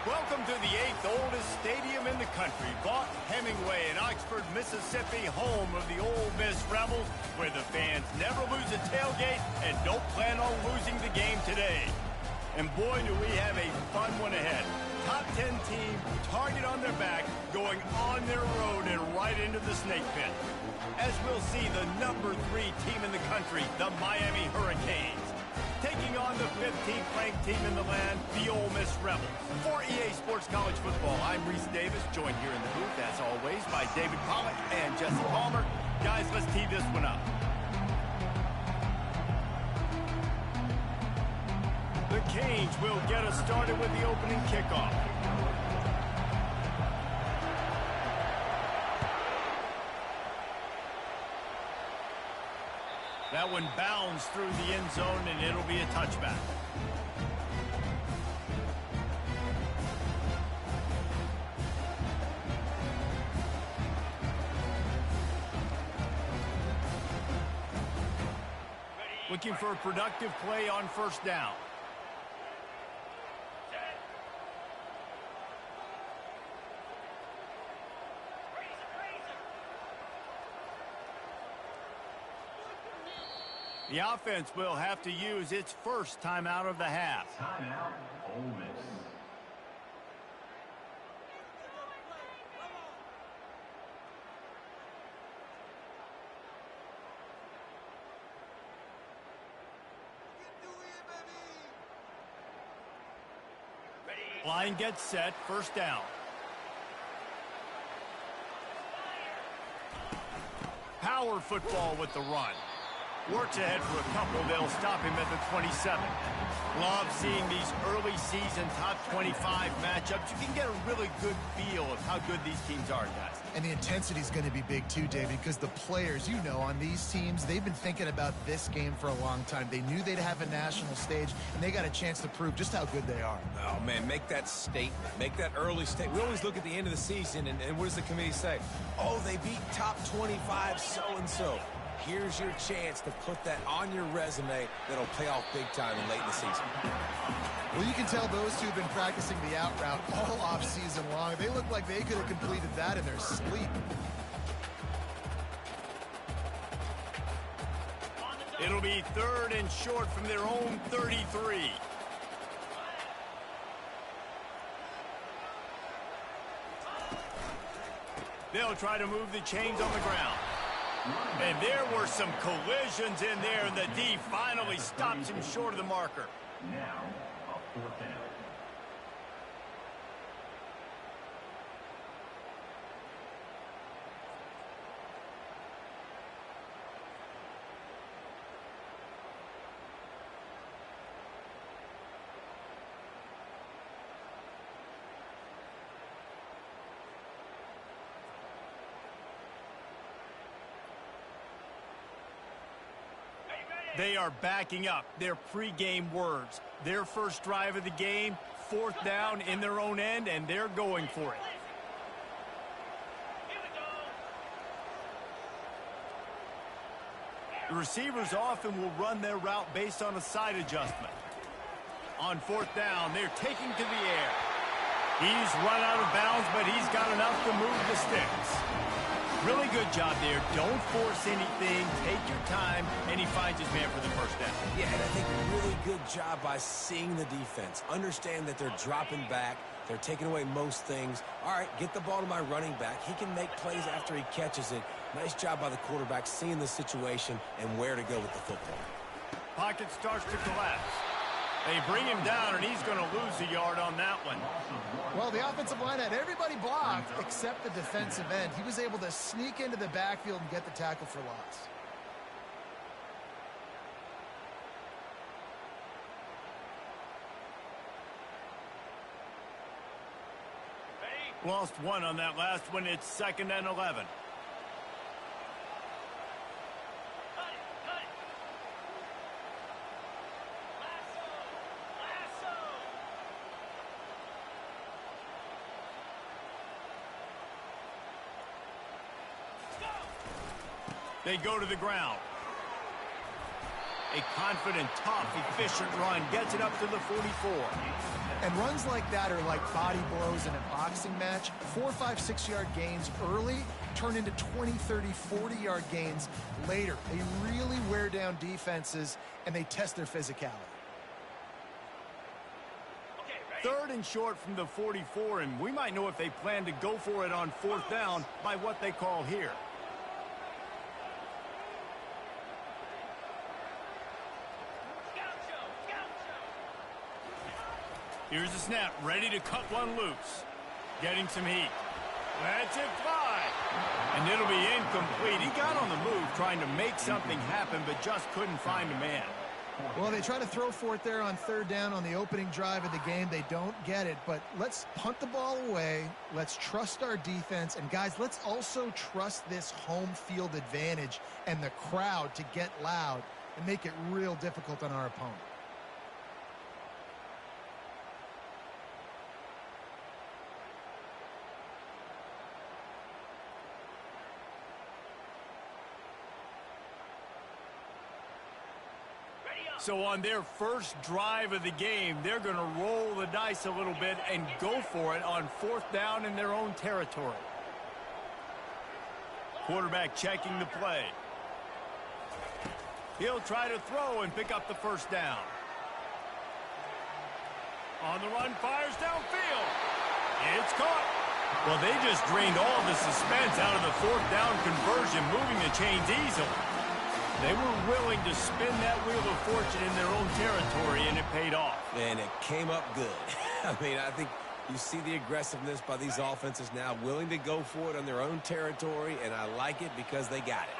Welcome to the 8th oldest stadium in the country, Vaught Hemingway in Oxford, Mississippi, home of the Ole Miss Rebels, where the fans never lose a tailgate and don't plan on losing the game today. And boy, do we have a fun one ahead. Top 10 team, target on their back, going on their road and right into the snake pit. As we'll see, the number 3 team in the country, the Miami Hurricanes, taking on the 15th ranked team in the land, the Ole Miss Rebels. For EA Sports College Football, I'm Reese Davis, joined here in the booth, as always, by David Pollack and Jesse Palmer. Guys, let's tee this one up. The Canes will get us started with the opening kickoff. That one bounds through the end zone, and it'll be a touchback. Looking for a productive play on first down. The offense will have to use its first timeout of the half. Timeout, Ole Miss. Line gets set, first down. Power football with the run. Works ahead for a couple. They'll stop him at the 27. Love seeing these early season top 25 matchups. You can get a really good feel of how good these teams are, guys. And the intensity is going to be big too, David, because the players, you know, on these teams, they've been thinking about this game for a long time. They knew they'd have a national stage, and they got a chance to prove just how good they are. Oh, man, make that statement. Make that early statement. We always look at the end of the season, and what does the committee say? Oh, they beat top 25 so-and-so. Here's your chance to put that on your resume that'll pay off big time and late in the season. Well, you can tell those two have been practicing the out route all off-season long. They look like they could have completed that in their sleep. It'll be 3rd and short from their own 33. They'll try to move the chains on the ground. And there were some collisions in there, and the D finally stops him short of the marker. Now, a 4th down. They are backing up their pregame words. Their first drive of the game, 4th down in their own end, and they're going for it. The receivers often will run their route based on a side adjustment. On 4th down, they're taking to the air. He's run out of bounds, but he's got enough to move the sticks. Really good job there. Don't force anything. Take your time, and he finds his man for the first down. Yeah, and I think really good job by seeing the defense. Understand that they're dropping back. They're taking away most things. All right, get the ball to my running back. He can make plays after he catches it. Nice job by the quarterback seeing the situation and where to go with the football. Pocket starts to collapse. They bring him down, and he's going to lose a yard on that one. Well, the offensive line had everybody blocked except the defensive end. He was able to sneak into the backfield and get the tackle for loss. Lost one on that last one. It's 2nd and 11. They go to the ground. A confident, tough, efficient run gets it up to the 44. And runs like that are like body blows in a boxing match. 4, 5, 6-yard gains early turn into 20, 30, 40-yard gains later. They really wear down defenses, and they test their physicality. Third and short from the 44, and we might know if they plan to go for it on 4th down by what they call here. Here's the snap, ready to cut one loose. Getting some heat. Lets it fly. And it'll be incomplete. He got on the move trying to make something happen, but just couldn't find a man. Well, they try to throw for it there on 3rd down on the opening drive of the game. They don't get it, but let's punt the ball away. Let's trust our defense. And, guys, let's also trust this home field advantage and the crowd to get loud and make it real difficult on our opponent. So on their first drive of the game, they're going to roll the dice a little bit and go for it on 4th down in their own territory. Quarterback checking the play. He'll try to throw and pick up the 1st down. On the run, fires downfield. It's caught. Well, they just drained all the suspense out of the 4th down conversion, moving the chains easily. They were willing to spin that wheel of fortune in their own territory, and it paid off. And it came up good. I mean, I think you see the aggressiveness by these offenses now, willing to go for it on their own territory, and I like it because they got it.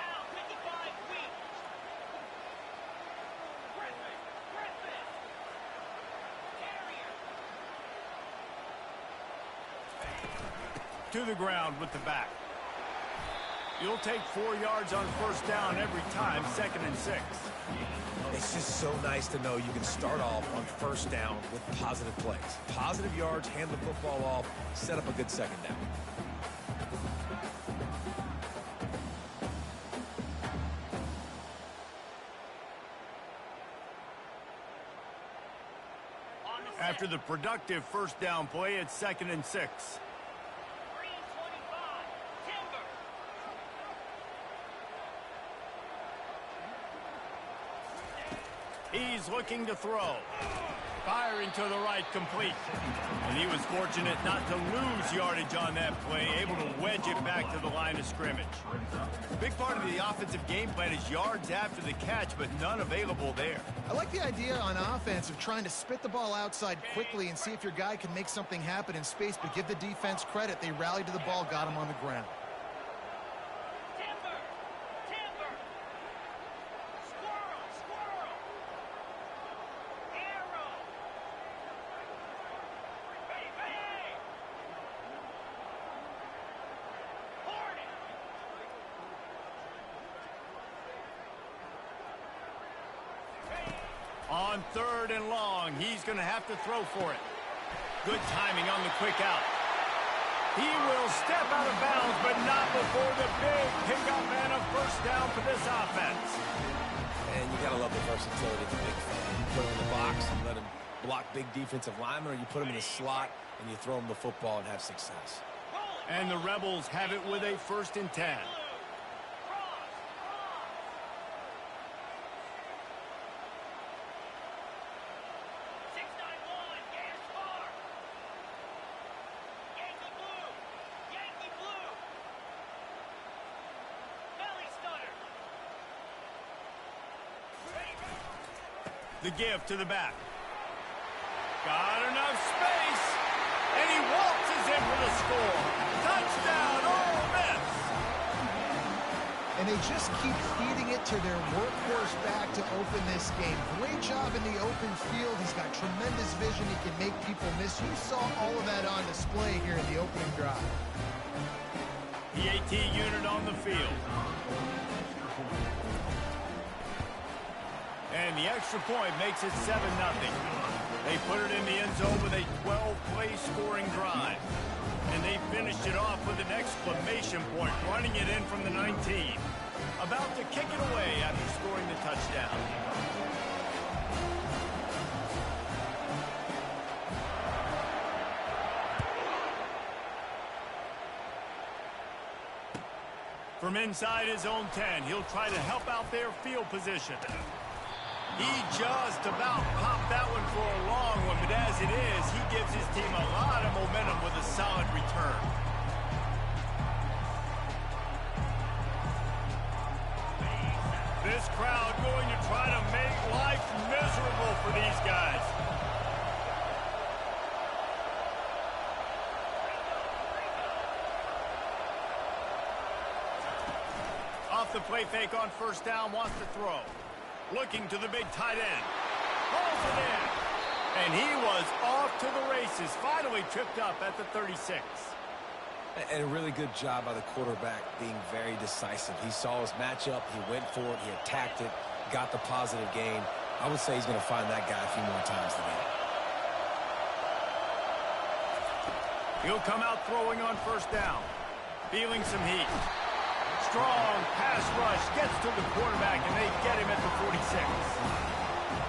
To the ground with the back. You'll take 4 yards on 1st down every time, 2nd and 6. It's just so nice to know you can start off on 1st down with positive plays. Positive yards, hand the football off, set up a good 2nd down. After the productive 1st down play, it's 2nd and 6. He's looking to throw. Firing to the right, complete. And he was fortunate not to lose yardage on that play, able to wedge it back to the line of scrimmage. A big part of the offensive game plan is yards after the catch, but none available there. I like the idea on offense of trying to spit the ball outside quickly and see if your guy can make something happen in space, but give the defense credit. They rallied to the ball, got him on the ground. On 3rd and long, he's going to have to throw for it. Good timing on the quick out. He will step out of bounds, but not before the big pickup and a 1st down for this offense. And you got to love the versatility of the big fella. You put him in the box and let him block big defensive linemen, or you put him in the slot and you throw him the football and have success. And the Rebels have it with a 1st and 10. The give to the back. Got enough space. And he waltzes in for the score. Touchdown, Ole Miss. And they just keep feeding it to their workhorse back to open this game. Great job in the open field. He's got tremendous vision. He can make people miss. You saw all of that on display here in the opening drive. The AT unit on the field. And the extra point makes it 7-0. They put it in the end zone with a 12-play scoring drive. And they finished it off with an exclamation point, running it in from the 19. About to kick it away after scoring the touchdown. From inside his own 10, he'll try to help out their field position. He just about popped that one for a long one, but as it is, he gives his team a lot of momentum with a solid return. This crowd going to try to make life miserable for these guys. Off the play fake on first down, wants to throw. Looking to the big tight end. Pulls it in. And he was off to the races. Finally tripped up at the 36. And a really good job by the quarterback being very decisive. He saw his matchup. He went for it. He attacked it. Got the positive gain. I would say he's going to find that guy a few more times today. He'll come out throwing on first down. Feeling some heat. Strong pass rush gets to the quarterback, and they get him at the 46.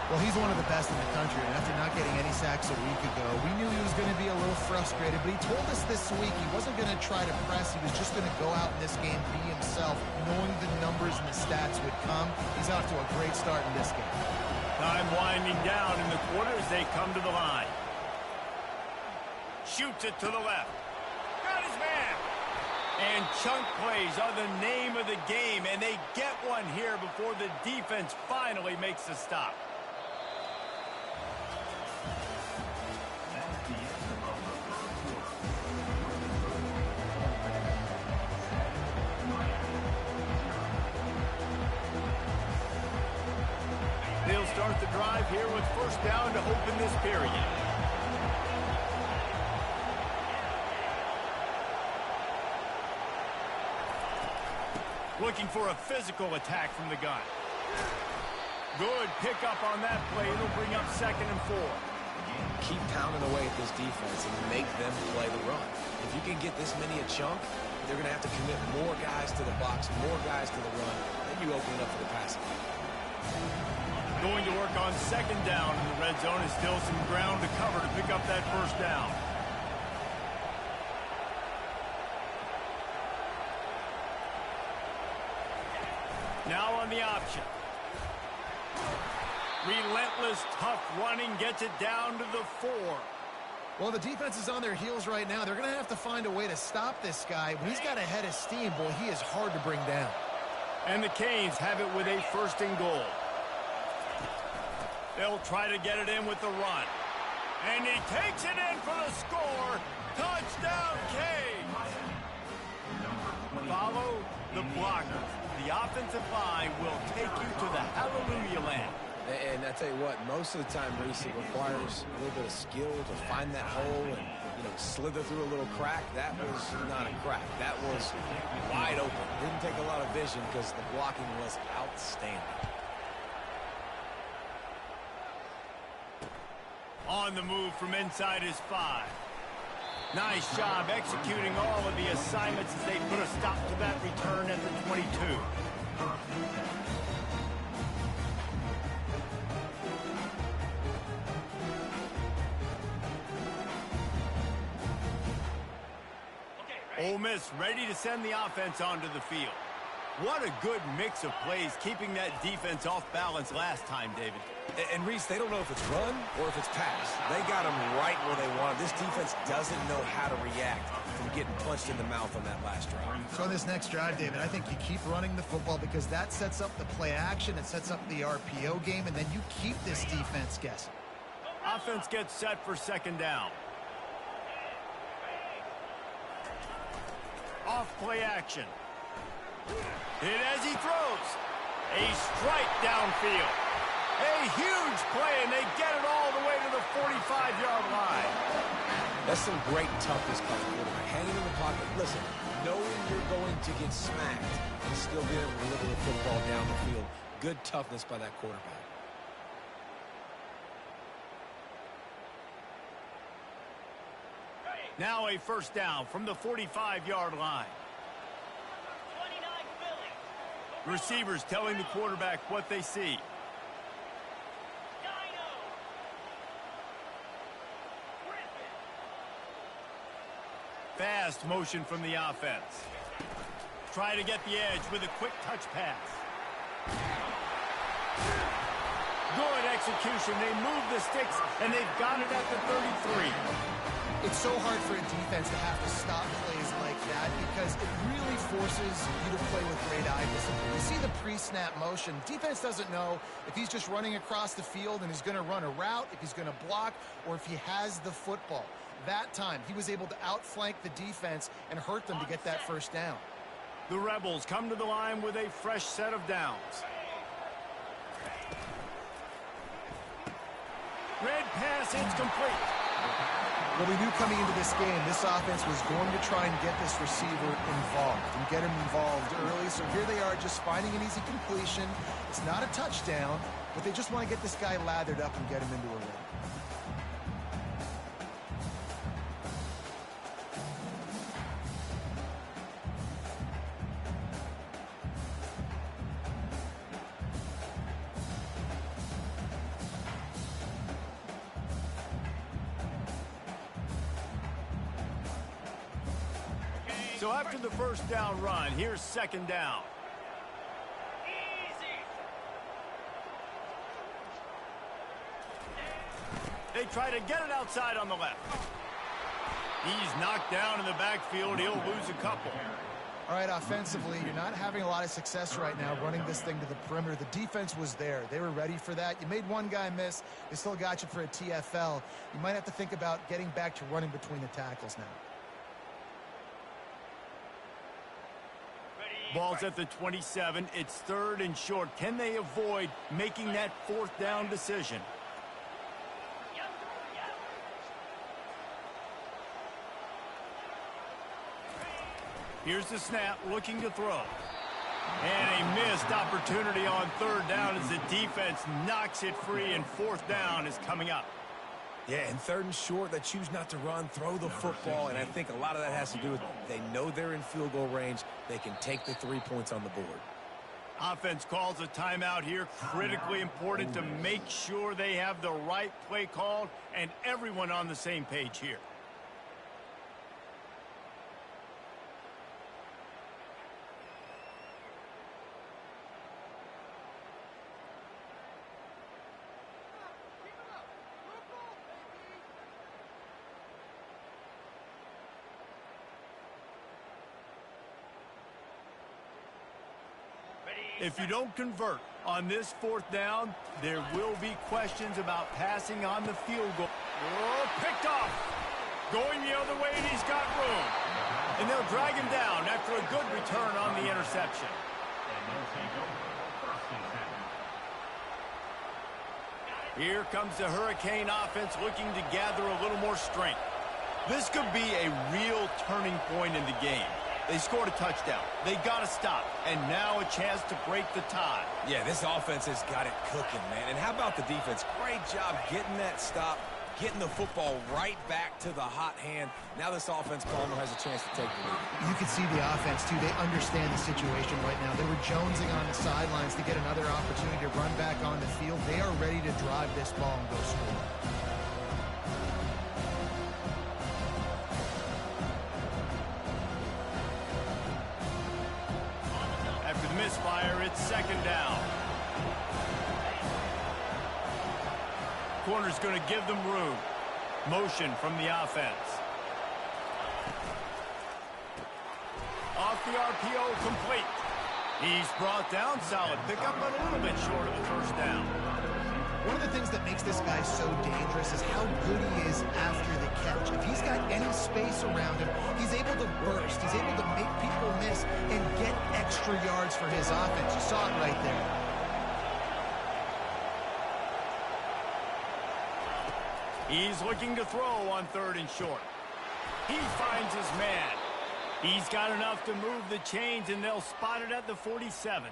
Well, he's one of the best in the country, and after not getting any sacks a week ago, we knew he was going to be a little frustrated, but he told us this week he wasn't going to try to press. He was just going to go out in this game, be himself, knowing the numbers and the stats would come. He's off to a great start in this game. Time winding down in the quarter as they come to the line. Shoots it to the left. Got his man. And chunk plays are the name of the game, and they get one here before the defense finally makes a stop. They'll start the drive here with first down to open this period. Looking for a physical attack from the gun. Good pickup on that play. It'll bring up 2nd and 4. Keep pounding away at this defense and make them play the run. If you can get this many a chunk, they're going to have to commit more guys to the box, more guys to the run. Then you open it up for the passing. Going to work on 2nd down in the red zone. Is still some ground to cover to pick up that first down. Now on the option. Relentless, tough running gets it down to the 4. Well, the defense is on their heels right now. They're going to have to find a way to stop this guy. When he's got a head of steam, boy, he is hard to bring down. And the Canes have it with a 1st and goal. They'll try to get it in with the run. And he takes it in for the score. Touchdown, Canes! Follow the blocker. The offensive line will take you to the hallelujah land. And I tell you what, most of the time, Reese, it requires a little bit of skill to find that hole and, slither through a little crack. That was not a crack. That was wide open. Didn't take a lot of vision because the blocking was outstanding. On the move from inside his 5. Nice job executing all of the assignments as they put a stop to that return at the 22. Ole Miss ready to send the offense onto the field. What a good mix of plays keeping that defense off balance last time, David. And Reese, they don't know if it's run or if it's pass. They got them right where they want. This defense doesn't know how to react from getting punched in the mouth on that last drive. So on this next drive, David, I think you keep running the football because that sets up the play action, it sets up the RPO game, and then you keep this defense guessing. Offense gets set for 2nd down. Off play action. Hit as he throws. A strike downfield. A huge play, and they get it all the way to the 45-yard line. That's some great toughness by the quarterback. Hanging in the pocket. Listen, knowing you're going to get smacked and still being able to deliver the football down the field. Good toughness by that quarterback. Now a 1st down from the 45-yard line. Receivers telling the quarterback what they see. Fast motion from the offense. try to get the edge with a quick touch pass. Good execution. They move the sticks, and they've got it at the 33. It's so hard for a defense to have to stop plays like that because it really forces you to play with great eye discipline. You see the pre-snap motion. Defense doesn't know if he's just running across the field and he's going to run a route, if he's going to block, or if he has the football. That time, he was able to outflank the defense and hurt them to get that first down. The Rebels come to the line with a fresh set of downs. Red pass, it's complete. Well, we knew coming into this game, this offense was going to try and get this receiver involved and get him involved early. So here they are just finding an easy completion. It's not a touchdown, but they just want to get this guy lathered up and get him into a rhythm. So after the first down run, here's second down. They try to get it outside on the left. He's knocked down in the backfield. He'll lose a couple. All right, offensively, you're not having a lot of success right now running this thing to the perimeter. The defense was there. They were ready for that. You made one guy miss. They still got you for a TFL. You might have to think about getting back to running between the tackles now. Ball's at the 27. It's third and short. Can they avoid making that fourth down decision? Here's the snap, looking to throw. And a missed opportunity on third down as the defense knocks it free, and fourth down is coming up. Yeah, and third and short, they choose not to run, throw the football, and I think a lot of that has to do with they know they're in field goal range. They can take the 3 points on the board. Offense calls a timeout here. Critically important to make sure they have the right play called and everyone on the same page here. If you don't convert on this fourth down, there will be questions about passing on the field goal. Oh, picked off. Going the other way, and he's got room. And they'll drag him down after a good return on the interception. Here comes the Hurricane offense looking to gather a little more strength. This could be a real turning point in the game. They scored a touchdown. They got to stop. And now a chance to break the tie. Yeah, this offense has got it cooking, man. And how about the defense? Great job getting that stop, getting the football right back to the hot hand. Now this offense, Palmer, has a chance to take the lead. You can see the offense, too. They understand the situation right now. They were jonesing on the sidelines to get another opportunity to run back on the field. They are ready to drive this ball and go score. Misfire, it's second down. Corner's going to give them room. Motion from the offense. Off the RPO, complete. He's brought down, solid pickup, but a little bit short of the first down. One of the things that makes this guy so dangerous is how good he is after the catch. If he's got any space around him, he's able to burst. He's able to make people miss and get extra yards for his offense. You saw it right there. He's looking to throw on third and short. He finds his man. He's got enough to move the chains, and they'll spot it at the 47.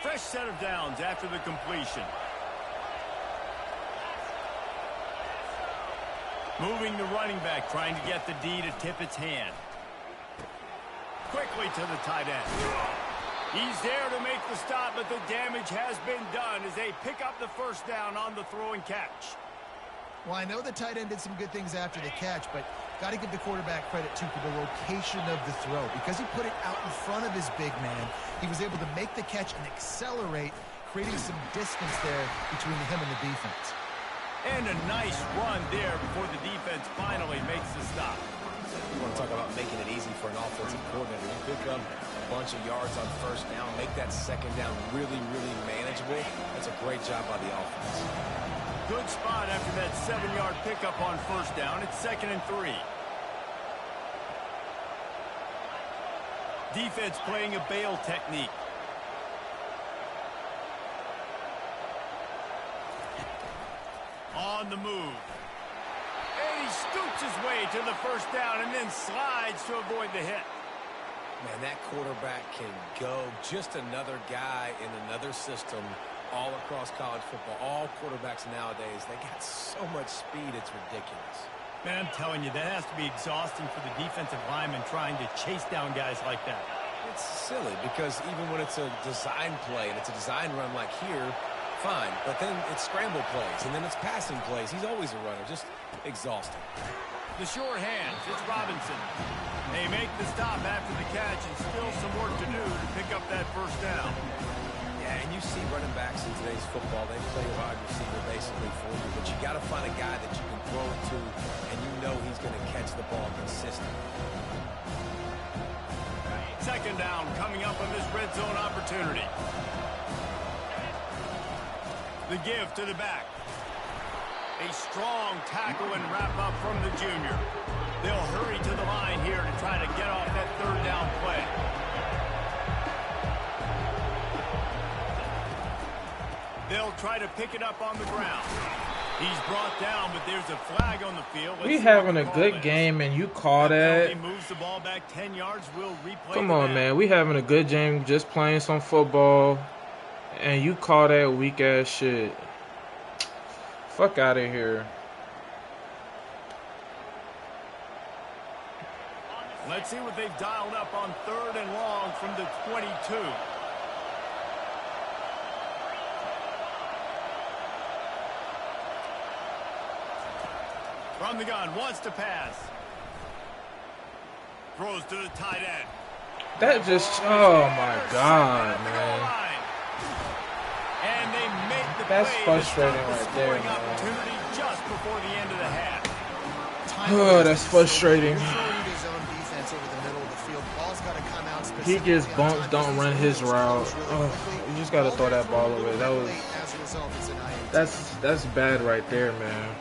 Fresh set of downs after the completion. Moving the running back, trying to get the D to tip its hand. Quickly to the tight end. He's there to make the stop, but the damage has been done as they pick up the first down on the throw and catch. Well, I know the tight end did some good things after the catch, but got to give the quarterback credit, too, for the location of the throw. Because he put it out in front of his big man, he was able to make the catch and accelerate, creating some distance there between him and the defense. And a nice run there before the defense finally makes the stop. You want to talk about making it easy for an offensive coordinator. You pick up a bunch of yards on first down, make that second down really, really manageable. That's a great job by the offense. Good spot after that 7-yard pickup on first down. It's 2nd and 3. Defense playing a bail technique. On the move. And he scoops his way to the first down and then slides to avoid the hit. Man, that quarterback can go. Just another guy in another system all across college football. All quarterbacks nowadays, they got so much speed, it's ridiculous. Man, I'm telling you, that has to be exhausting for the defensive lineman trying to chase down guys like that. It's silly because even when it's a design play and it's a design run like here, fine. But then it's scramble plays and then it's passing plays. He's always a runner. Just exhausting. The sure hands. It's Robinson. They make the stop after the catch and still some work to do to pick up that first down. Yeah, and you see running backs in today's football, they play a wide receiver basically for you, but you got to find a guy that you can throw it to, and you know he's going to catch the ball consistently. Second down coming up on this red zone opportunity. The give to the back. A strong tackle and wrap up from the junior. They'll hurry to the line here to try to get off that third down play. They'll try to pick it up on the ground. He's brought down, but there's a flag on the field. We having a good game, and you call that? He moves the ball back 10 yards. We'll replay. Come on, man. We having a good game, just playing some football, and you call that weak ass shit. Fuck out of here. Let's see what they've dialed up on 3rd and long from the 22. From the gun, wants to pass. Throws to the tight end. That just, oh my God, man. And they make the That's play frustrating to right there, man. Opportunity just before the end of the half. Oh, that's frustrating. He gets bumped, don't run his route. Oh, you just got to throw that ball away. That's bad right there, man.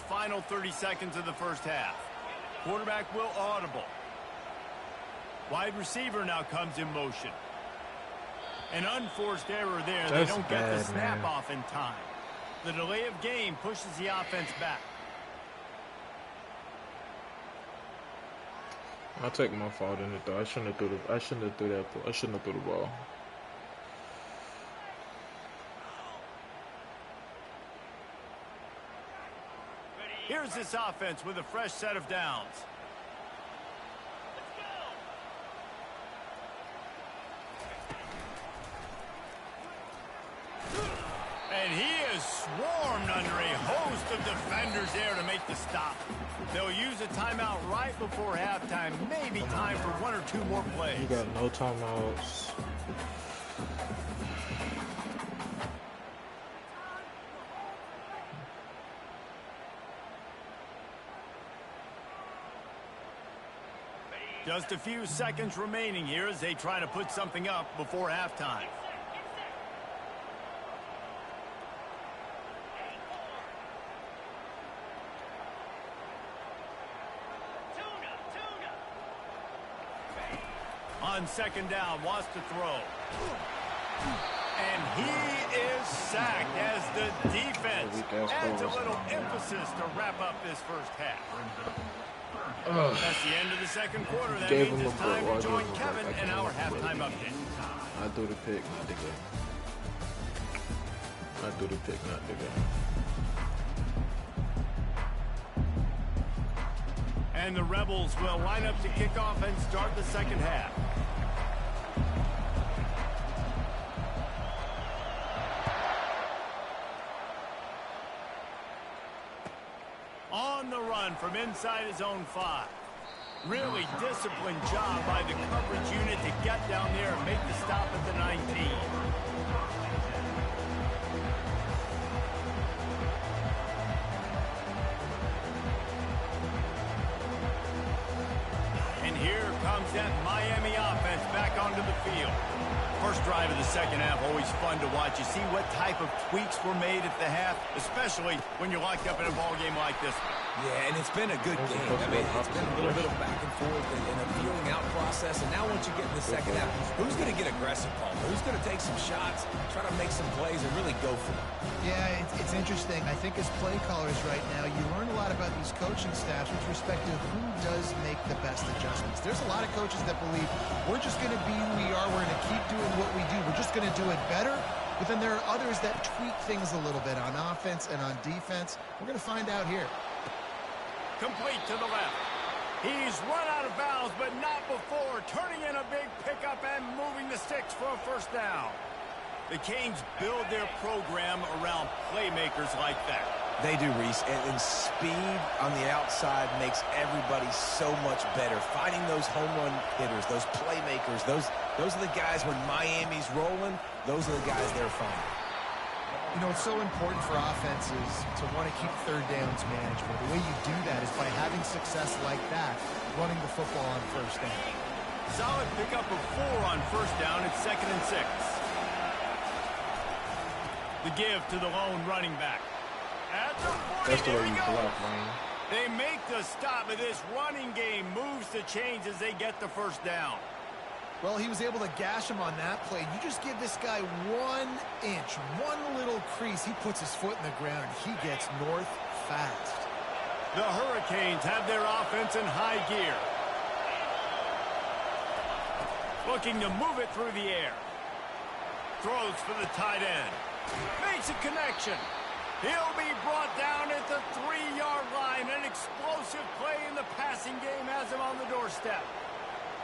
Final 30 seconds of the first half. Quarterback will audible. Wide receiver now comes in motion. An unforced error there. They don't get the snap off in time. The delay of game pushes the offense back. I'll take my fault in it though. I shouldn't have threw the ball. Here's this offense with a fresh set of downs. And he is swarmed under a host of defenders there to make the stop. They'll use a timeout right before halftime. Maybe time for 1 or 2 more plays. You got no timeouts. Just a few seconds remaining here as they try to put something up before halftime. On second down, wants to throw. And he is sacked as the defense adds a little emphasis to wrap up this first half. That's the end of the second quarter. That means it's time to join Kevin in our halftime update. I threw the pick, not the game. I threw the pick, not the game. And the Rebels will line up to kick off and start the second half. On the run from inside his own 5. Really disciplined job by the coverage unit to get down there and make the stop at the 19. And here comes that Miami offense back onto the field. First drive of the second half, always fun to watch. You see what type of tweaks were made at the half, especially when you're locked up in a ball game like this one. Yeah, and it's been a good game. I mean, it's been a little bit of back and forth and a feeling out process. And now once you get in the second half, who's going to get aggressive, Paul? Who's going to take some shots, try to make some plays, and really go for it? Yeah, it's interesting. I think as play callers right now, you learn a lot about these coaching staffs with respect to who does make the best adjustments. There's a lot of coaches that believe we're just going to be who we are. We're going to keep doing what we do. We're just going to do it better. But then there are others that tweak things a little bit on offense and on defense. We're going to find out here. Complete to the left. He's run out of bounds, but not before. Turning in a big pickup and moving the sticks for a first down. The Canes build their program around playmakers like that. They do, Reese, and speed on the outside makes everybody so much better. Finding those home run hitters, those playmakers, those are the guys when Miami's rolling, those are the guys they're finding. You know, it's so important for offenses to want to keep third downs manageable. The way you do that is by having success like that, running the football on first down. Solid pickup of 4 on first down. It's 2nd and 6. The give to the lone running back. At the 40, That's the way you there he block, goes. man. They make the stop, but this running game moves the chains as they get the first down. Well, he was able to gash him on that play. You just give this guy 1 inch, one little crease. He puts his foot in the ground, and he gets north fast. The Hurricanes have their offense in high gear. Looking to move it through the air. Throws for the tight end. Makes a connection. He'll be brought down at the 3-yard line. An explosive play in the passing game has him on the doorstep.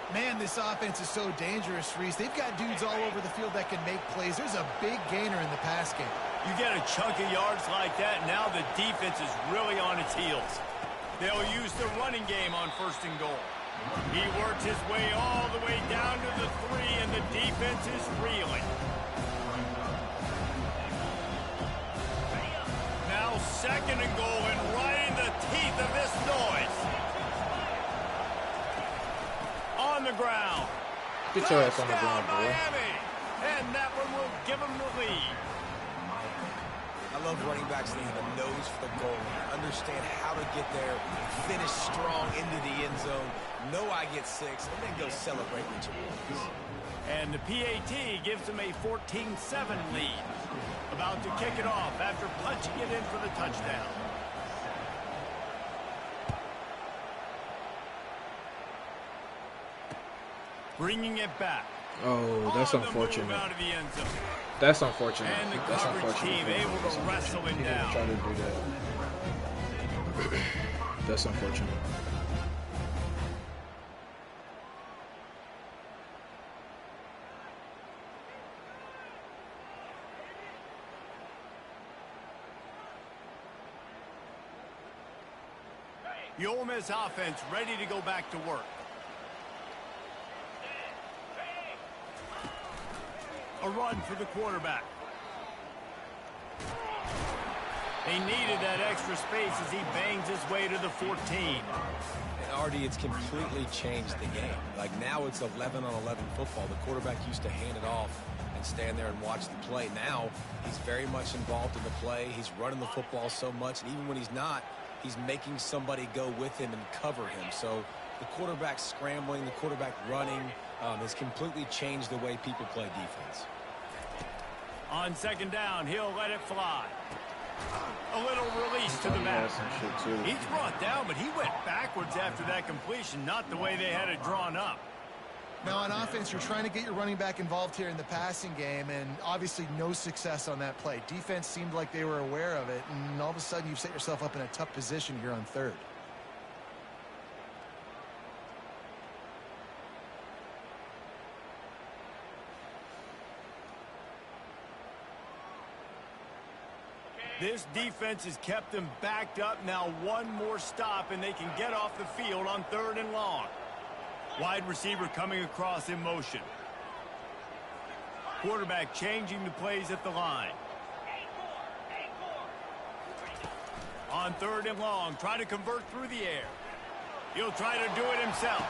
Man, this offense is so dangerous, Reese. They've got dudes all over the field that can make plays. There's a big gainer in the pass game. You get a chunk of yards like that, now the defense is really on its heels. They'll use the running game on 1st and goal. He works his way all the way down to the 3, and the defense is reeling. Now 2nd and goal, and right in the teeth of this noise. On the ground. Get your ass on the Touchdown, ground, boy. Miami. And that one will give them the lead. I love running backs that have a nose for the goal line. Understand how to get there, finish strong into the end zone. Know I get 6, and then go celebrate with your boys. And the PAT gives them a 14-7 lead. About to kick it off after punching it in for the touchdown. Bringing it back. Oh, that's On the unfortunate. move out of the end zone. That's unfortunate. And the That's coverage unfortunate. team able to wrestle him down. Try to do that. That's unfortunate. The Ole Miss offense ready to go back to work. A run for the quarterback. They needed that extra space as he bangs his way to the 14. And Artie, it's completely changed the game. Like now it's 11-on-11 football. The quarterback used to hand it off and stand there and watch the play. Now he's very much involved in the play. He's running the football so much, and even when he's not, he's making somebody go with him and cover him. So the quarterback scrambling, the quarterback running has completely changed the way people play defense. On 2nd down, he'll let it fly. A little release to the back. He's brought down, but he went backwards after that completion, not the way they had it drawn up. Now, on offense, you're trying to get your running back involved here in the passing game, and obviously no success on that play. Defense seemed like they were aware of it, and all of a sudden you've set yourself up in a tough position here on 3rd. This defense has kept them backed up. Now one more stop, and they can get off the field on 3rd and long. Wide receiver coming across in motion. Quarterback changing the plays at the line. On 3rd and long, try to convert through the air. He'll try to do it himself.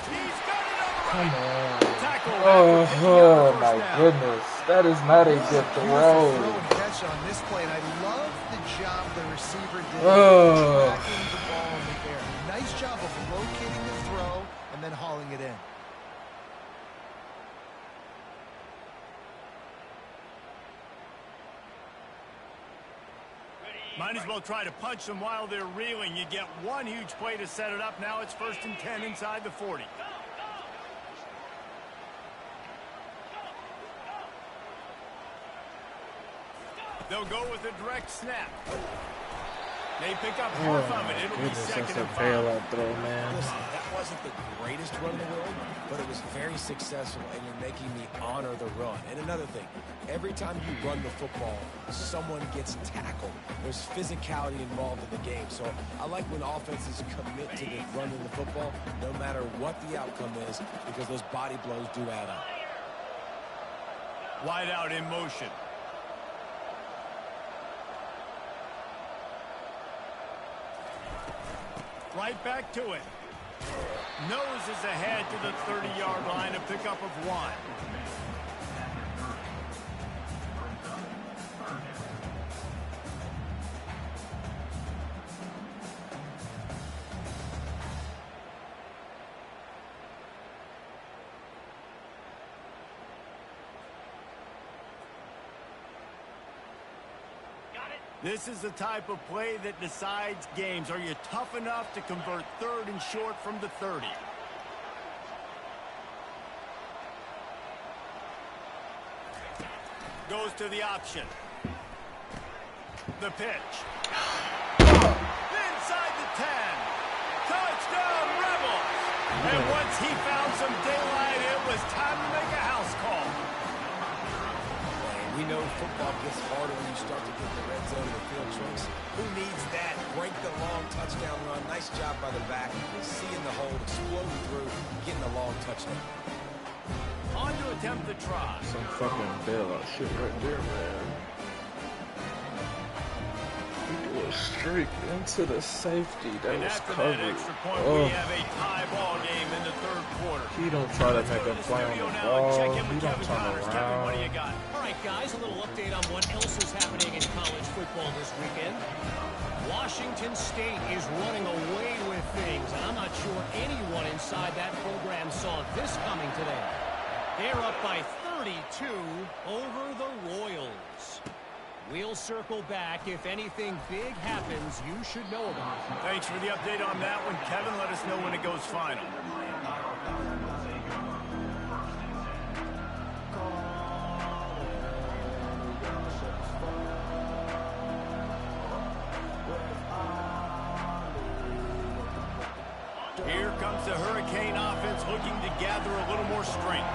He's got it all right. Come on. Tackle. Oh my goodness. That is not a good throw. Throw and catch on this play, and I love the job the receiver did tracking the ball in the air. Nice job of locating the throw and then hauling it in. Might as well try to punch them while they're reeling. You get one huge play to set it up. Now it's 1st and 10 inside the 40. They'll go with a direct snap. They pick up half of it. It'll be 2nd and 5. Bailout throw, man. Listen, that wasn't the greatest run in the world, but it was very successful, and you're making me honor the run. And another thing, every time you run the football, someone gets tackled. There's physicality involved in the game. So I like when offenses commit to the running the football, no matter what the outcome is, because those body blows do add up. Wide out in motion. Right back to it. Noses ahead to the 30-yard line, a pickup of 1. This is the type of play that decides games. Are you tough enough to convert 3rd and short from the 30? Goes to the option. The pitch. Inside the 10. Touchdown, Rebels. And once he found some daylight, it was time to make a house call. We know football gets harder when you start to get the red zone and the field tricks. Who needs that? Break the long touchdown run. Nice job by the back. Seeing the hole, exploding through, getting a long touchdown. On to attempt the try. Some fucking bailout shit right there, man. We do a streak into the safety. That and was after covered. that extra point, we have a tie ball game in the 3rd quarter. He don't try to make a play on the ball. He don't turn around. What do you got? All right, guys, a little update on what else is happening in college football this weekend. Washington State is running away with things, and I'm not sure anyone inside that program saw this coming today. They're up by 32 over the Royals. We'll circle back. If anything big happens, you should know about it. Thanks for the update on that one, Kevin. Let us know when it goes final. Here comes the Hurricane offense looking to gather a little more strength.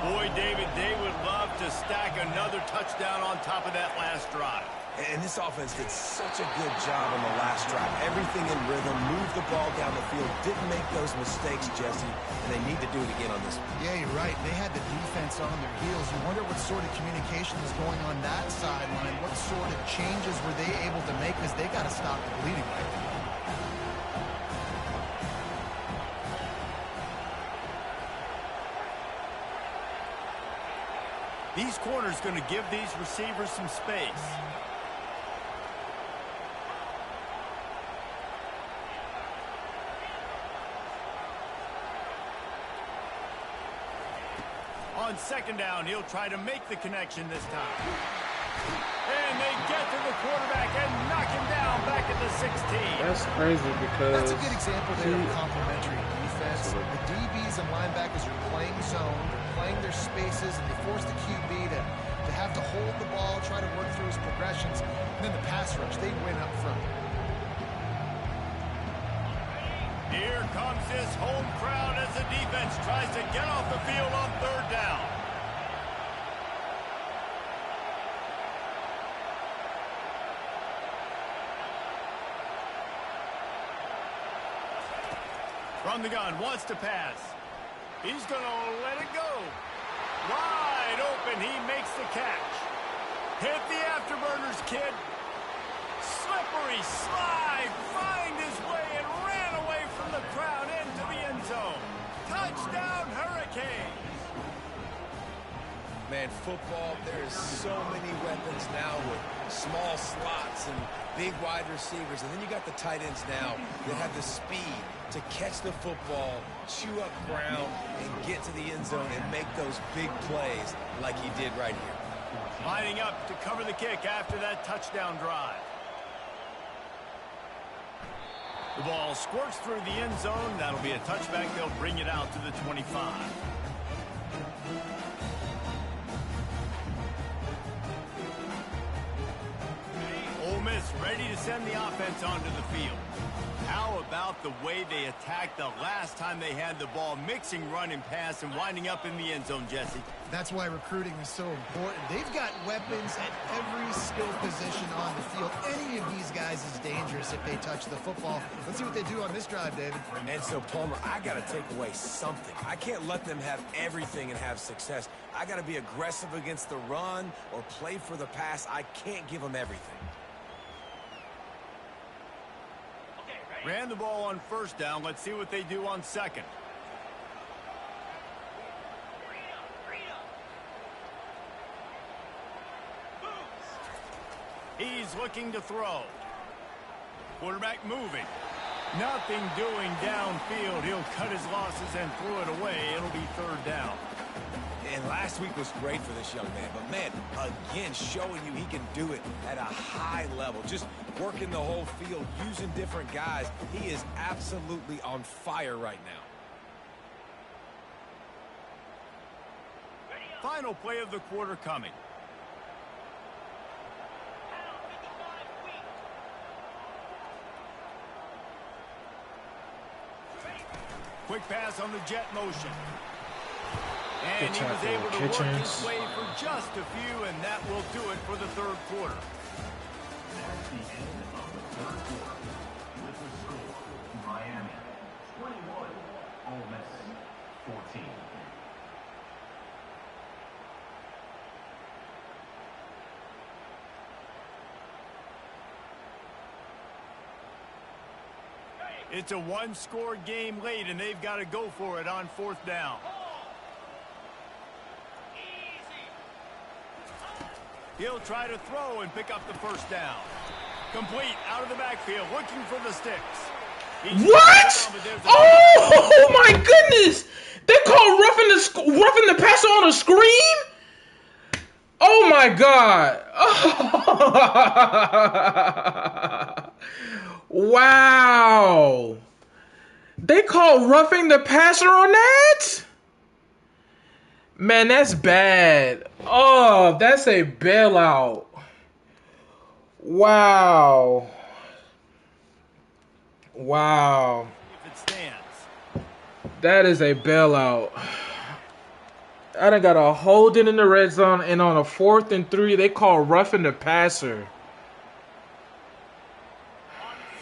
Boy, David, they would love to stack another touchdown on top of that last drive. And this offense did such a good job on the last drive. Everything in rhythm, moved the ball down the field, didn't make those mistakes, Jesse, and they need to do it again on this one. Yeah, you're right. They had the defense on their heels. You wonder what sort of communication is going on that sideline. What sort of changes were they able to make, because they got to stop the bleeding right now. These corners going to give these receivers some space. On 2nd down, he'll try to make the connection this time. And they get to the quarterback and knock him down back at the 16. That's crazy because that's a good example there of complementary defense. The DBs and linebackers are playing zone, they're playing their spaces, and they force the QB to have to hold the ball, try to work through his progressions. And then the pass rush, they win up front. Here comes this home crowd as the defense tries to get off the field on 3rd down. From the gun, wants to pass. He's going to let it go. Wide open, he makes the catch. Hit the afterburners, kid. Slippery slide, find his way and ran away from the crowd into the end zone. Touchdown, Hurricanes. Man, football, there's so many weapons now with small slots and big wide receivers. And then you got the tight ends now that have the speed to catch the football, chew up ground, and get to the end zone and make those big plays like he did right here. Lining up to cover the kick after that touchdown drive. The ball squirts through the end zone. That'll be a touchback. They'll bring it out to the 25. Ole Miss ready to send the offense onto the field. How about the way they attacked the last time they had the ball, mixing run and pass and winding up in the end zone, Jesse? That's why recruiting is so important. They've got weapons at every skill position on the field. Any of these guys is dangerous if they touch the football. Let's see what they do on this drive, David. And so, Palmer, I got to take away something. I can't let them have everything and have success. I got to be aggressive against the run or play for the pass. I can't give them everything. Ran the ball on first down. Let's see what they do on second. He's looking to throw. Quarterback moving. Nothing doing downfield. He'll cut his losses and throw it away. It'll be third down. And last week was great for this young man. But, man, again, showing you he can do it at a high level. Just working the whole field, using different guys. He is absolutely on fire right now. Final play of the quarter coming. Quick pass on the jet motion. And he was able to work his way for just a few, and that will do it for the third quarter. That's the end of the third quarter. With the score, Miami 21, Ole Miss 14. It's a one-score game late, and they've got to go for it on fourth down. He'll try to throw and pick up the first down. Complete out of the backfield, looking for the sticks. What? Oh my goodness! They call roughing the passer on a screen? Oh my God! Wow! They call roughing the passer on that? Man, that's bad. Oh, that's a bailout. Wow. Wow. If it stands. That is a bailout. I done got a holding in the red zone, and on a 4th and 3, they call roughing the passer.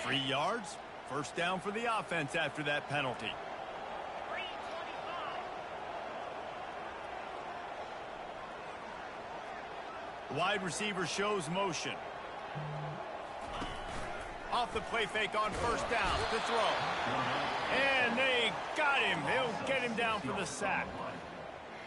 3 yards. First down for the offense after that penalty. Wide receiver shows motion. Off the play fake on first down to throw. And they got him. They'll get him down for the sack.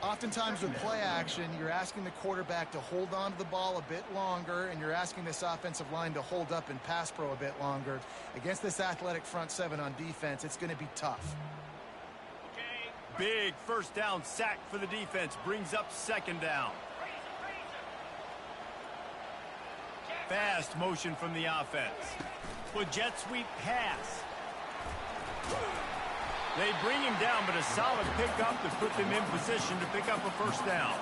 Oftentimes with play action, you're asking the quarterback to hold on to the ball a bit longer, and you're asking this offensive line to hold up in pass pro a bit longer. Against this athletic front seven on defense, it's going to be tough. Big first down sack for the defense. Brings up second down. Fast motion from the offense. With jet sweep pass. They bring him down, but a solid pickup to put them in position to pick up a first down.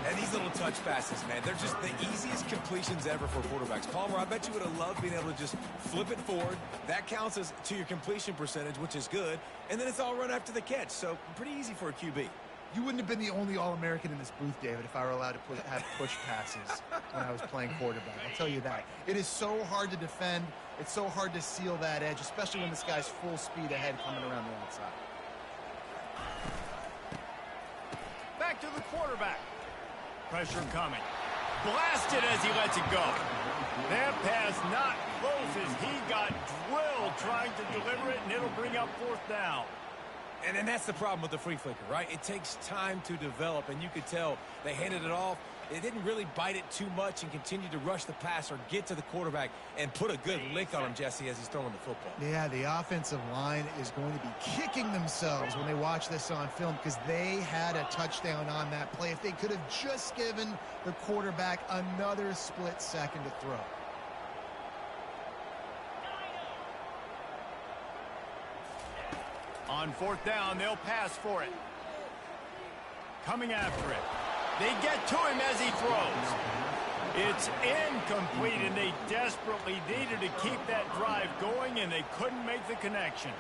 And these little touch passes, man, they're just the easiest completions ever for quarterbacks. Palmer, I bet you would have loved being able to just flip it forward. That counts as to your completion percentage, which is good. And then it's all run after the catch, so pretty easy for a QB. You wouldn't have been the only All-American in this booth, David, if I were allowed to have push passes when I was playing quarterback. I'll tell you that. It is so hard to defend. It's so hard to seal that edge, especially when this guy's full speed ahead coming around the outside. Back to the quarterback. Pressure coming. Blasted as he lets it go. That pass not close as he got drilled trying to deliver it, and it'll bring up 4th down. And that's the problem with the flea flicker, right? It takes time to develop, and you could tell they handed it off. They didn't really bite it too much and continue to rush the pass or get to the quarterback and put a good lick on him, Jesse, as he's throwing the football. Yeah, the offensive line is going to be kicking themselves when they watch this on film because they had a touchdown on that play. If they could have just given the quarterback another split second to throw. On 4th down, they'll pass for it. Coming after it. They get to him as he throws. It's incomplete, and they desperately needed to keep that drive going, and they couldn't make the connection.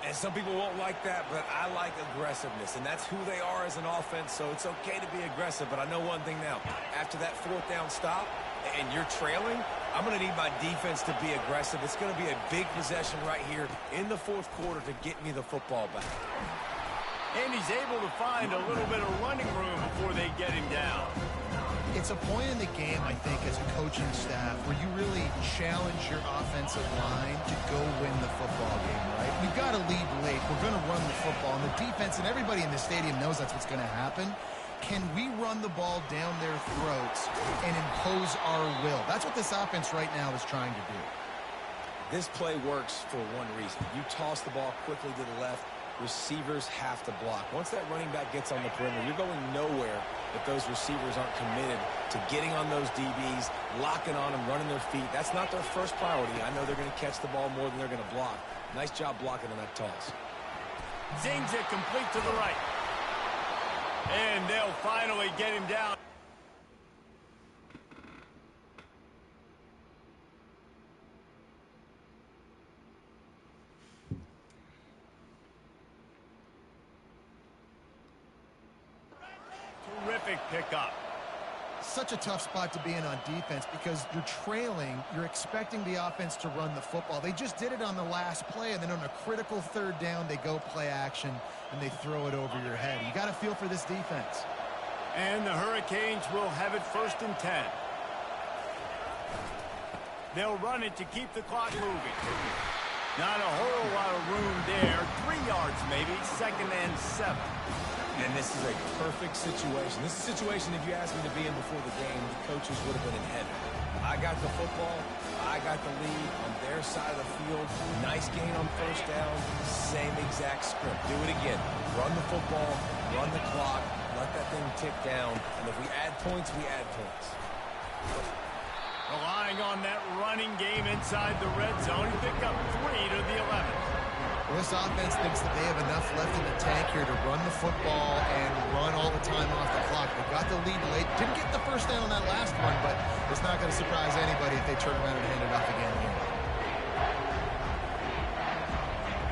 And some people won't like that, but I like aggressiveness, and that's who they are as an offense, so it's okay to be aggressive. But I know one thing now. After that 4th down stop, and you're trailing, I'm going to need my defense to be aggressive. It's going to be a big possession right here in the 4th quarter to get me the football back. And he's able to find a little bit of running room before they get him down. It's a point in the game, I think, as a coaching staff, where you really challenge your offensive line to go win the football game, right? We've got to lead late. We're going to run the football. And the defense and everybody in the stadium knows that's what's going to happen. Can we run the ball down their throats and impose our will? That's what this offense right now is trying to do. This play works for one reason. You toss the ball quickly to the left. Receivers have to block. Once that running back gets on the perimeter, you're going nowhere if those receivers aren't committed to getting on those DBs, locking on them, running their feet. That's not their first priority. I know they're going to catch the ball more than they're going to block. Nice job blocking on that toss. Zings it complete to the right. And they'll finally get him down. Terrific pickup. Such a tough spot to be in on defense because you're trailing, you're expecting the offense to run the football. They just did it on the last play, and then on a critical 3rd down, they go play action, and they throw it over your head. You got to feel for this defense. And the Hurricanes will have it 1st and 10. They'll run it to keep the clock moving. Not a whole lot of room there. 3 yards maybe, 2nd and 7. And this is a perfect situation. This is a situation, if you asked me to be in before the game, the coaches would have been in heaven. I got the football. I got the lead on their side of the field. Nice gain on 1st down. Same exact script. Do it again. Run the football. Run the clock. Let that thing tick down. And if we add points, we add points. Relying on that running game inside the red zone. He picked up 3 to the 11. Well, this offense thinks that they have enough left in the tank here to run the football and run all the time off the clock. They got the lead late. Didn't get the 1st down on that last one, but it's not going to surprise anybody if they turn around and hand it off again here.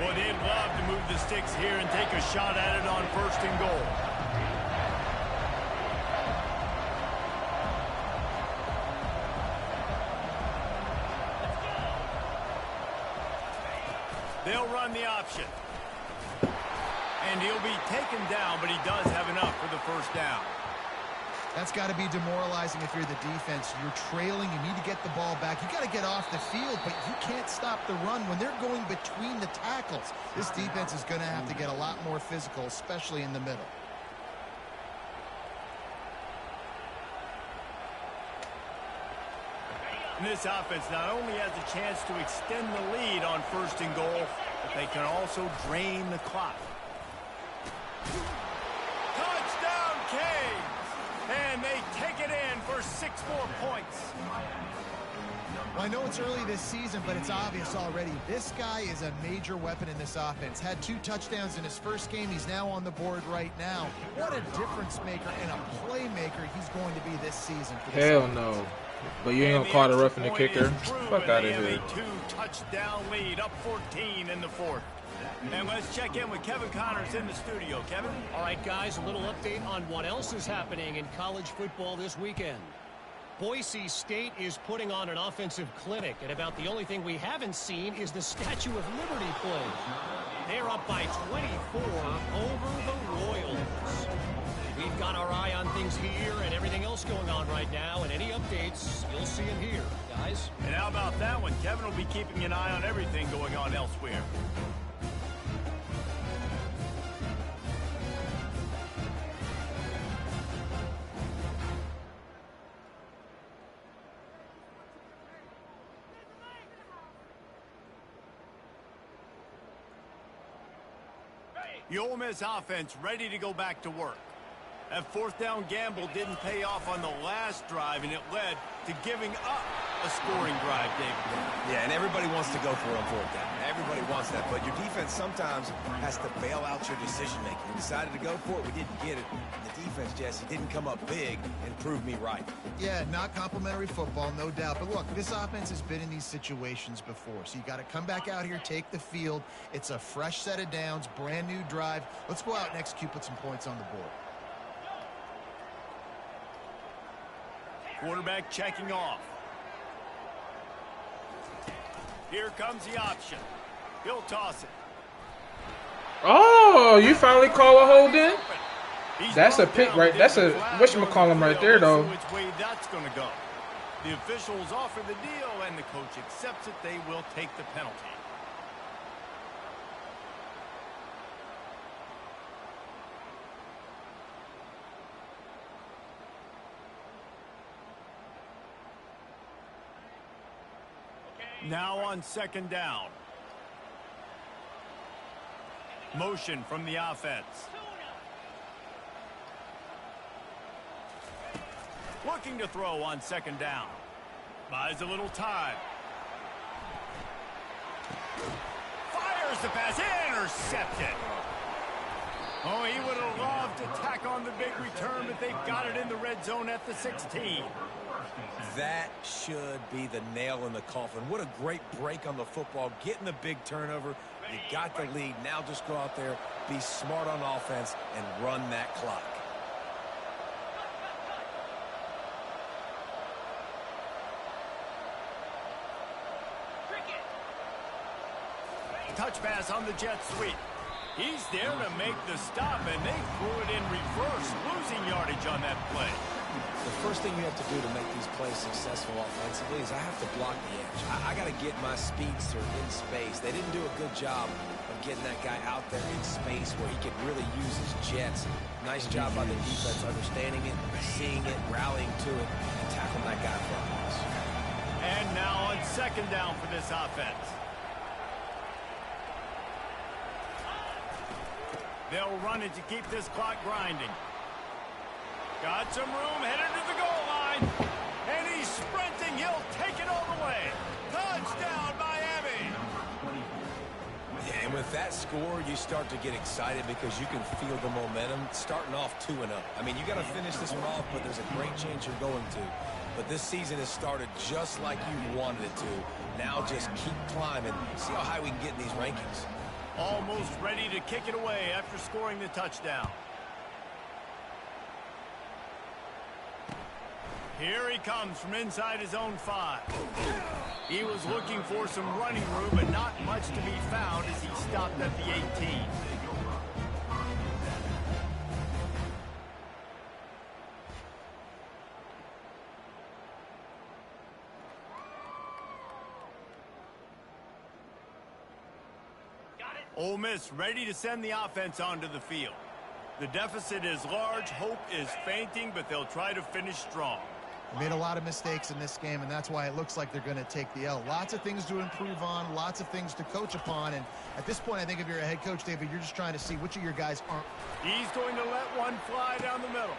Well, they'd love to move the sticks here and take a shot at it on 1st and goal. They'll run the option. And he'll be taken down, but he does have enough for the 1st down. That's got to be demoralizing if you're the defense. You're trailing. You need to get the ball back. You got to get off the field, but you can't stop the run when they're going between the tackles. This defense is going to have to get a lot more physical, especially in the middle. And this offense not only has a chance to extend the lead on 1st and goal, but they can also drain the clock. Touchdown, Canes! And they take it in for 6 more points. Well, I know it's early this season, but it's obvious already. This guy is a major weapon in this offense. Had 2 touchdowns in his first game. He's now on the board right now. What a difference maker and a playmaker he's going to be this season. For this Hell offense. no. But you ain't gonna call the roughing the kicker. Fuck out of here. A 2-touchdown lead, up 14 in the 4th. And let's check in with Kevin Connors in the studio. Kevin? All right, guys, a little update on what else is happening in college football this weekend. Boise State is putting on an offensive clinic, and about the only thing we haven't seen is the Statue of Liberty play. They're up by 24 over the Royals. We've got our eye on things here and everything else going on right now, and any updates, you'll see them here, guys. And how about that one? Kevin will be keeping an eye on everything going on elsewhere. The Ole Miss offense ready to go back to work. That fourth down gamble didn't pay off on the last drive, and it led to giving up a scoring drive, David. Yeah, and everybody wants to go for it on fourth down. Everybody wants that, but your defense sometimes has to bail out your decision-making. We decided to go for it. We didn't get it. And the defense, Jesse, didn't come up big and prove me right. Yeah, not complimentary football, no doubt. But look, this offense has been in these situations before. So you got to come back out here, take the field. It's a fresh set of downs, brand new drive. Let's go out and execute, put some points on the board. Quarterback checking off. Here comes the option. He'll toss it. Oh, you finally call a hold in? That's a pick right. That's a whatchamacallem right there, though. Which way that's going to go. The officials offer the deal, and the coach accepts it. They will take the penalty. Now on second down. Motion from the offense. Looking to throw on second down. Buys a little time. Fires the pass. Intercepted. Oh, he would have loved to tack on the big return, but they've got it in the red zone at the 16. That should be the nail in the coffin. What a great break on the football. Getting the big turnover. You got the lead. Now just go out there, be smart on offense, and run that clock. Touch pass on the jet sweep. He's there to make the stop, and they threw it in reverse, losing yardage on that play. The first thing you have to do to make these plays successful offensively is I have to block the edge. I got to get my speedster in space. They didn't do a good job of getting that guy out there in space where he could really use his jets. Nice job by the defense understanding it, seeing it, rallying to it, and tackling that guy for a loss. And now on second down for this offense. They'll run it to keep this clock grinding. Got some room, headed to the goal line. And he's sprinting. He'll take it all the way. Touchdown, Miami. Yeah, and with that score, you start to get excited because you can feel the momentum starting off 2-0. I mean, you got to finish this one off, but there's a great chance you're going to. But this season has started just like you wanted it to. Now just keep climbing. See how high we can get in these rankings. Almost ready to kick it away after scoring the touchdown. Here he comes from inside his own 5. He was looking for some running room, but not much to be found as he stopped at the 18. Ole Miss ready to send the offense onto the field. The deficit is large, hope is fainting, but they'll try to finish strong. They made a lot of mistakes in this game, and that's why it looks like they're going to take the L. Lots of things to improve on, lots of things to coach upon, and at this point, I think if you're a head coach, David, you're just trying to see which of your guys aren't. He's going to let one fly down the middle.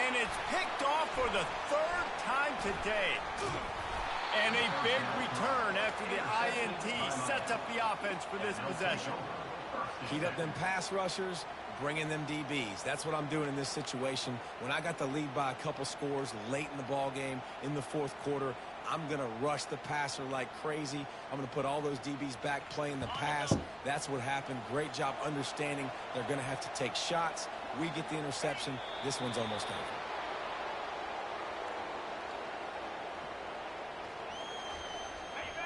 And it's picked off for the 3rd time today. And a big return after the INT sets up the offense for this possession. Heat up them pass rushers, bringing them DBs. That's what I'm doing in this situation. When I got the lead by a couple scores late in the ball game in the fourth quarter, I'm going to rush the passer like crazy. I'm going to put all those DBs back playing the pass. That's what happened. Great job understanding they're going to have to take shots. We get the interception. This one's almost over.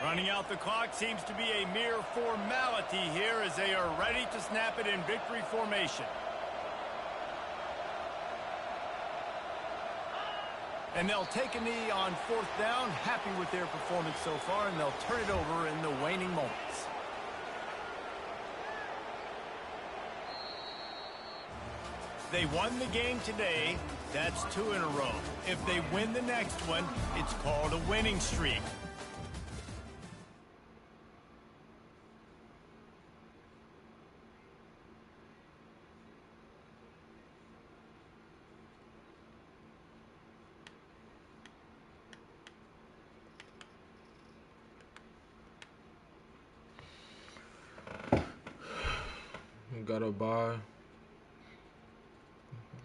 Running out the clock seems to be a mere formality here as they are ready to snap it in victory formation. And they'll take a knee on fourth down, happy with their performance so far, and they'll turn it over in the waning moments. They won the game today. That's 2 in a row. If they win the next one, it's called a winning streak. We got a bye.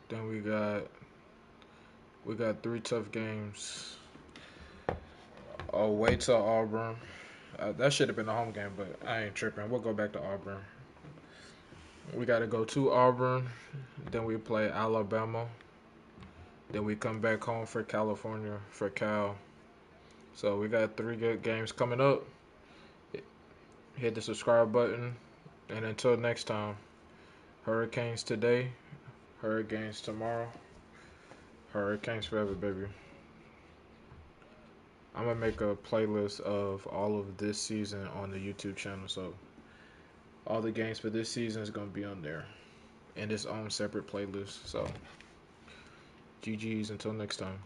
Then we got 3 tough games. Away to Auburn. That should have been a home game, but I ain't tripping. We'll go back to Auburn. We got to go to Auburn. Then we play Alabama. Then we come back home for California for Cal. So we got 3 good games coming up. Hit the subscribe button. And until next time, Hurricanes today, Hurricanes tomorrow, Hurricanes forever, baby. I'm going to make a playlist of all of this season on the YouTube channel. So all the games for this season is going to be on there in its own separate playlist. So GG's until next time.